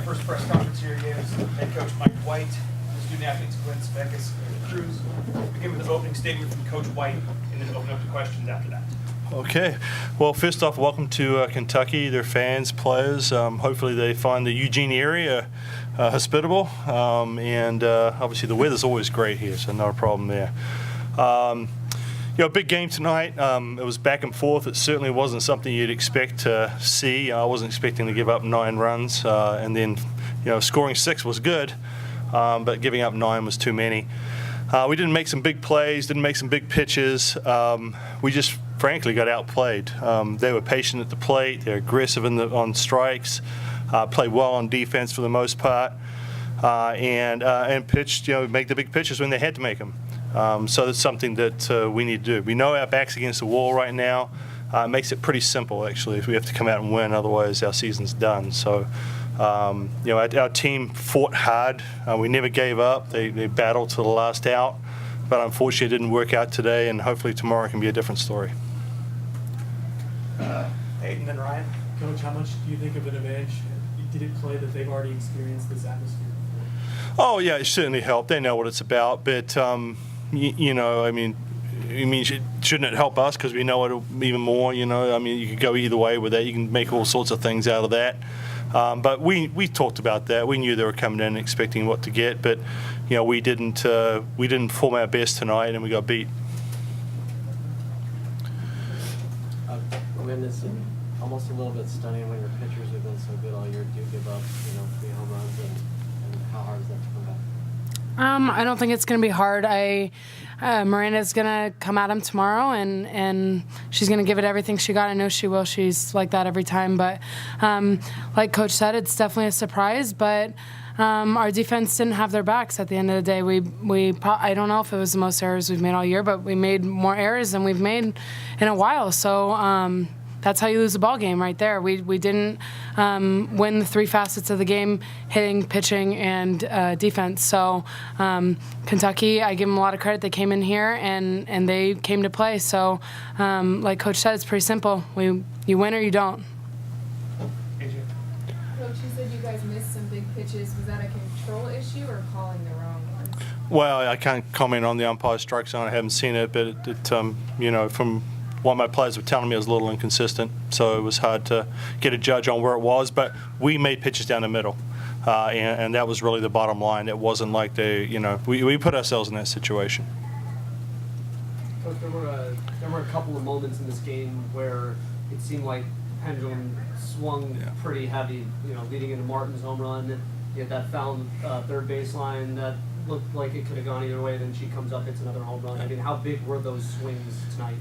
first press conference here again is head coach Mike White, student athletes Glenn Svekis and Cruse. Begin with an opening statement from Coach White and then open up to questions after that. Okay. Well, first off, welcome to Kentucky, their fans, players. Hopefully they find the Eugene area hospitable. And obviously the weather's always great here, so not a problem there. Big game tonight. It was back and forth. It certainly wasn't something you'd expect to see. I wasn't expecting to give up 9 runs. And then, scoring 6 was good, but giving up 9 was too many. We didn't make some big plays, didn't make some big pitches. We just frankly got outplayed. They were patient at the plate. They're aggressive on strikes. Played well on defense for the most part, and pitched. Make the big pitches when they had to make them. So that's something that we need to do. We know our back's against the wall right now. It makes it pretty simple, actually, if we have to come out and win. Otherwise, our season's done. So, our team fought hard. We never gave up. They battled to the last out. But unfortunately, it didn't work out today, and hopefully tomorrow can be a different story. Hayden and Ryan. Coach, how much do you think of an advantage did it play that they've already experienced this atmosphere before? Oh, yeah, it certainly helped. They know what it's about. But, shouldn't it help us because we know it even more? You could go either way with that. You can make all sorts of things out of that. But we talked about that. We knew they were coming in expecting what to get, but we didn't form our best tonight, and we got beat. When it's almost a little bit stunning when your pitchers have been so good all year, do give up 3 home runs, and how hard is that to come back? I don't think it's going to be hard. Miranda's going to come at him tomorrow, and she's going to give it everything she got. I know she will. She's like that every time. But like Coach said, it's definitely a surprise. But our defense didn't have their backs at the end of the day. I don't know if it was the most errors we've made all year, but we made more errors than we've made in a while. So that's how you lose a ball game right there. We didn't win the 3 facets of the game: hitting, pitching, and defense. So Kentucky, I give them a lot of credit. They came in here and they came to play. So like Coach said, it's pretty simple. You win or you don't. Coach, you said you guys missed some big pitches. Was that a control issue or calling the wrong ones? Well, I can't comment on the umpire strike zone. I haven't seen it, but from what my players were telling me, it was a little inconsistent, so it was hard to get a judge on where it was. But we made pitches down the middle, and that was really the bottom line. It wasn't like we put ourselves in that situation. Coach, there were a couple of moments in this game where it seemed like the pendulum swung pretty heavy. Leading into Martin's home run, you had that found third baseline that looked like it could have gone either way. Then she comes up, hits another home run. I mean, how big were those swings tonight?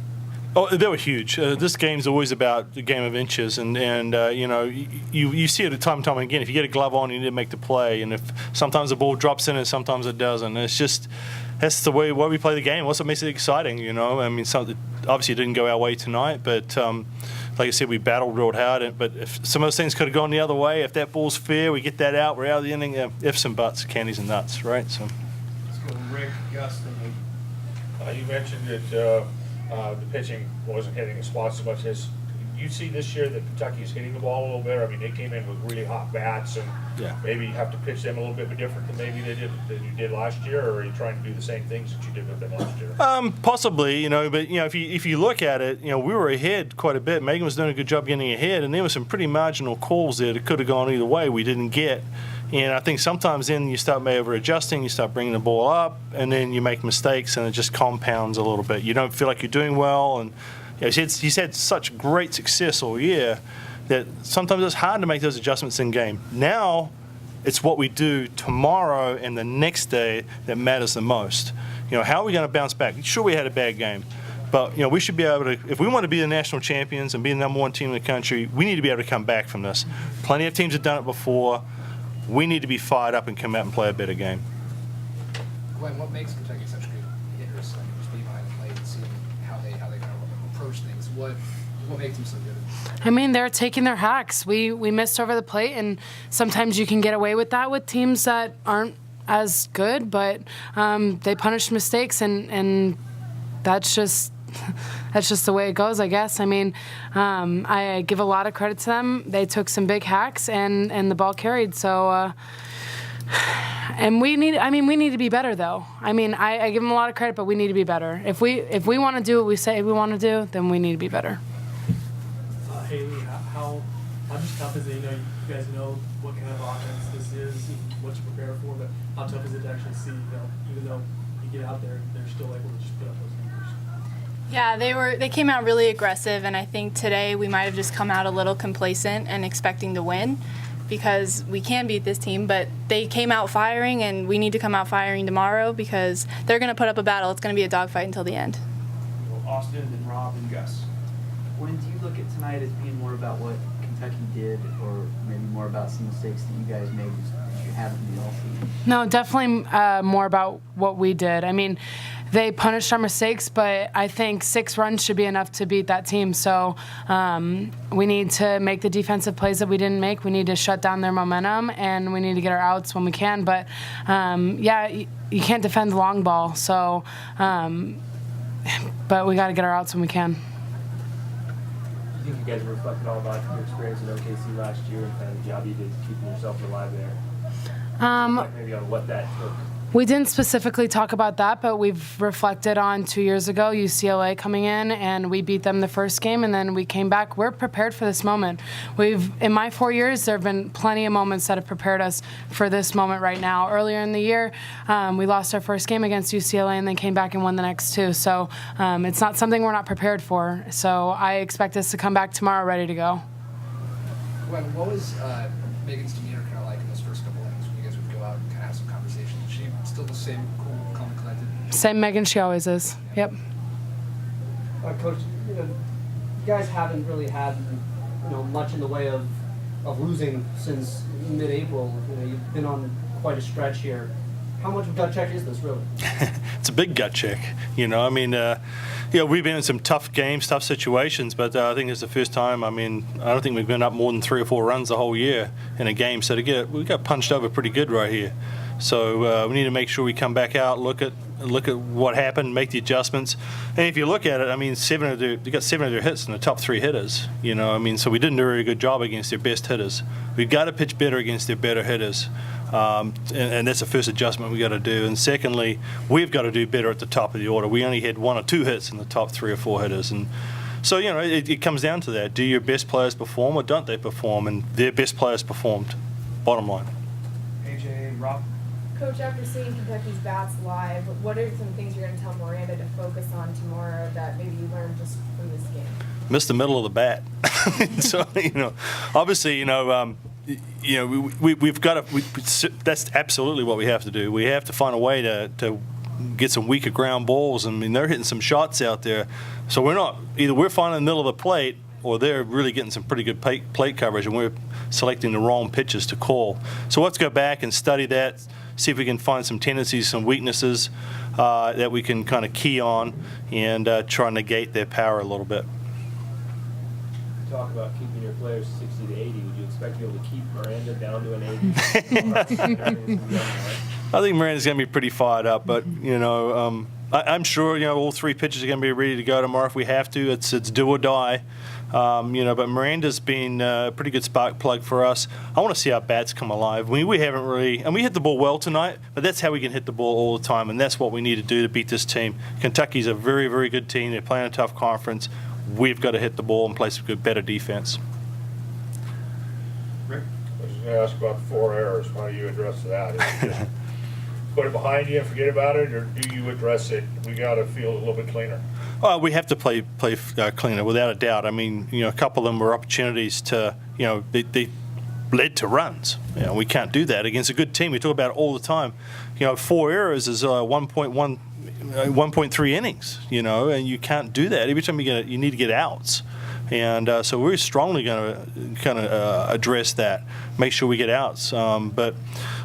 Oh, they were huge. This game's always about the game of inches, and you see it time and time again. If you get a glove on, you need to make the play, and if sometimes the ball drops in and sometimes it doesn't. It's just that's the way we play the game. What's what makes it exciting, obviously it didn't go our way tonight, but like I said, we battled real hard. But if some of those things could have gone the other way, if that ball's fair, we get that out. We're out of the inning. Ifs and buts, candies and nuts, right? So. Let's go to Rick, Gus, and You mentioned that the pitching wasn't hitting the spots as much as you see this year that Kentucky is hitting the ball a little better. I mean, they came in with really hot bats, and maybe you have to pitch them a little bit different than maybe you did last year. Or are you trying to do the same things that you did with them last year? Possibly, but if you look at it, we were ahead quite a bit. Megan was doing a good job getting ahead, and there were some pretty marginal calls there that could have gone either way. We didn't get. And I think sometimes then you start over-adjusting, you start bringing the ball up, and then you make mistakes, and it just compounds a little bit. You don't feel like you're doing well, and he's had such great success all year that sometimes it's hard to make those adjustments in game. Now it's what we do tomorrow and the next day that matters the most. How are we going to bounce back? Sure, we had a bad game. But, we should be able to, if we want to be the national champions and be the number 1 team in the country, we need to be able to come back from this. Plenty of teams have done it before. We need to be fired up and come out and play a better game. Glenn, what makes Kentucky such good hitters? Just being behind the plate and seeing how they kind of approach things. What makes them so good? They're taking their hacks. We missed over the plate, and sometimes you can get away with that with teams that aren't as good, but they punish mistakes, and that's just that's just the way it goes, I guess. I mean, I give a lot of credit to them. They took some big hacks, and the ball carried. So, and we need to be better, though. I mean, I give them a lot of credit, but we need to be better. If we want to do what we say we want to do, then we need to be better. Haley, how just tough is it? You know, you guys know what kind of offense this is, what you prepare for, but how tough is it to actually see, you know, even though you get out there, they're still able to just put up those numbers? Yeah, they came out really aggressive, and I think today we might have just come out a little complacent and expecting to win because we can beat this team, but they came out firing, and we need to come out firing tomorrow because they're going to put up a battle. It's going to be a dogfight until the end. Austin, then Rob, and Gus. When do you look at tonight as being more about what Kentucky did, or maybe more about some mistakes that you guys made that you haven't made all season? No, definitely more about what we did. I mean, they punished our mistakes, but I think 6 runs should be enough to beat that team. So we need to make the defensive plays that we didn't make. We need to shut down their momentum, and we need to get our outs when we can. But, yeah, you can't defend the long ball. So, but we got to get our outs when we can. Do you think you guys reflected all about your experience in OKC last year and kind of the job you did keeping yourself alive there? Maybe on what that took. We didn't specifically talk about that, but we've reflected on 2 years ago, UCLA coming in, and we beat them the first game, and then we came back. We're prepared for this moment. In my 4 years, there have been plenty of moments that have prepared us for this moment right now. Earlier in the year, we lost our first game against UCLA and then came back and won the next 2. So it's not something we're not prepared for. So I expect us to come back tomorrow ready to go. What was Megan's demeanor kind of like in those first couple innings when you guys would go out and kind of have some conversations? Is she still the same cool, calm, and collected? Same Megan she always is. Yep. Coach, you know, you guys haven't really had, you know, much in the way of losing since mid-April. You know, you've been on quite a stretch here. How much of a gut check is this, really? It's a big gut check. You know, I mean, you know, we've been in some tough games, tough situations, but I think it's the first time. I mean, I don't think we've been up more than 3 or 4 runs the whole year in a game. So we got punched over pretty good right here. So we need to make sure we come back out, look at what happened, make the adjustments. And if you look at it, I mean, they got 7 of their hits in the top 3 hitters. You know, I mean, so we didn't do a very good job against their best hitters. We've got to pitch better against their better hitters. And that's the first adjustment we got to do. And secondly, we've got to do better at the top of the order. We only had 1 or 2 hits in the top 3 or 4 hitters. And so, you know, it comes down to that. Do your best players perform or don't they perform? And their best players performed, bottom line. AJ, Rob. Coach, after seeing Kentucky's bats live, what are some things you're going to tell Miranda to focus on tomorrow that maybe you learned just from this game? Missed the middle of the bat. So, you know, obviously, you know, we've got to. That's absolutely what we have to do. We have to find a way to get some weaker ground balls. I mean, they're hitting some shots out there. So we're finding the middle of the plate, or they're really getting some pretty good plate coverage, and we're selecting the wrong pitches to call. So let's go back and study that, see if we can find some tendencies, some weaknesses that we can kind of key on and try and negate their power a little bit. Talk about keeping your players 60 to 80. Would you expect to be able to keep Miranda down to an 80? I think Miranda's going to be pretty fired up, but you know, I'm sure you know all 3 pitchers are going to be ready to go tomorrow if we have to. It's do or die. You know, but Miranda's been a pretty good spark plug for us. I want to see our bats come alive. We haven't really, and we hit the ball well tonight, but that's how we can hit the ball all the time, and that's what we need to do to beat this team. Kentucky's a very, very good team. They're playing a tough conference. We've got to hit the ball and play some good, better defense. Rick? I was just going to ask about the 4 errors. How do you address that? Is it just put it behind you and forget about it, or do you address it? We got to feel a little bit cleaner. We have to play cleaner, without a doubt. I mean, you know, a couple of them were opportunities to, you know, they led to runs. You know, we can't do that against a good team. We talk about it all the time. You know, 4 errors is 1.3 innings. You know, and you can't do that. Every time you need to get outs. And so we're strongly going to kind of address that, make sure we get outs. But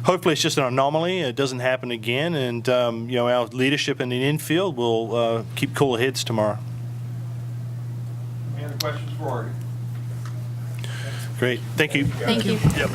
hopefully it's just an anomaly. It doesn't happen again. And, you know, our leadership in the infield will keep cooler heads tomorrow. Any other questions for Oregon? Great. Thank you. Thank you. Yep.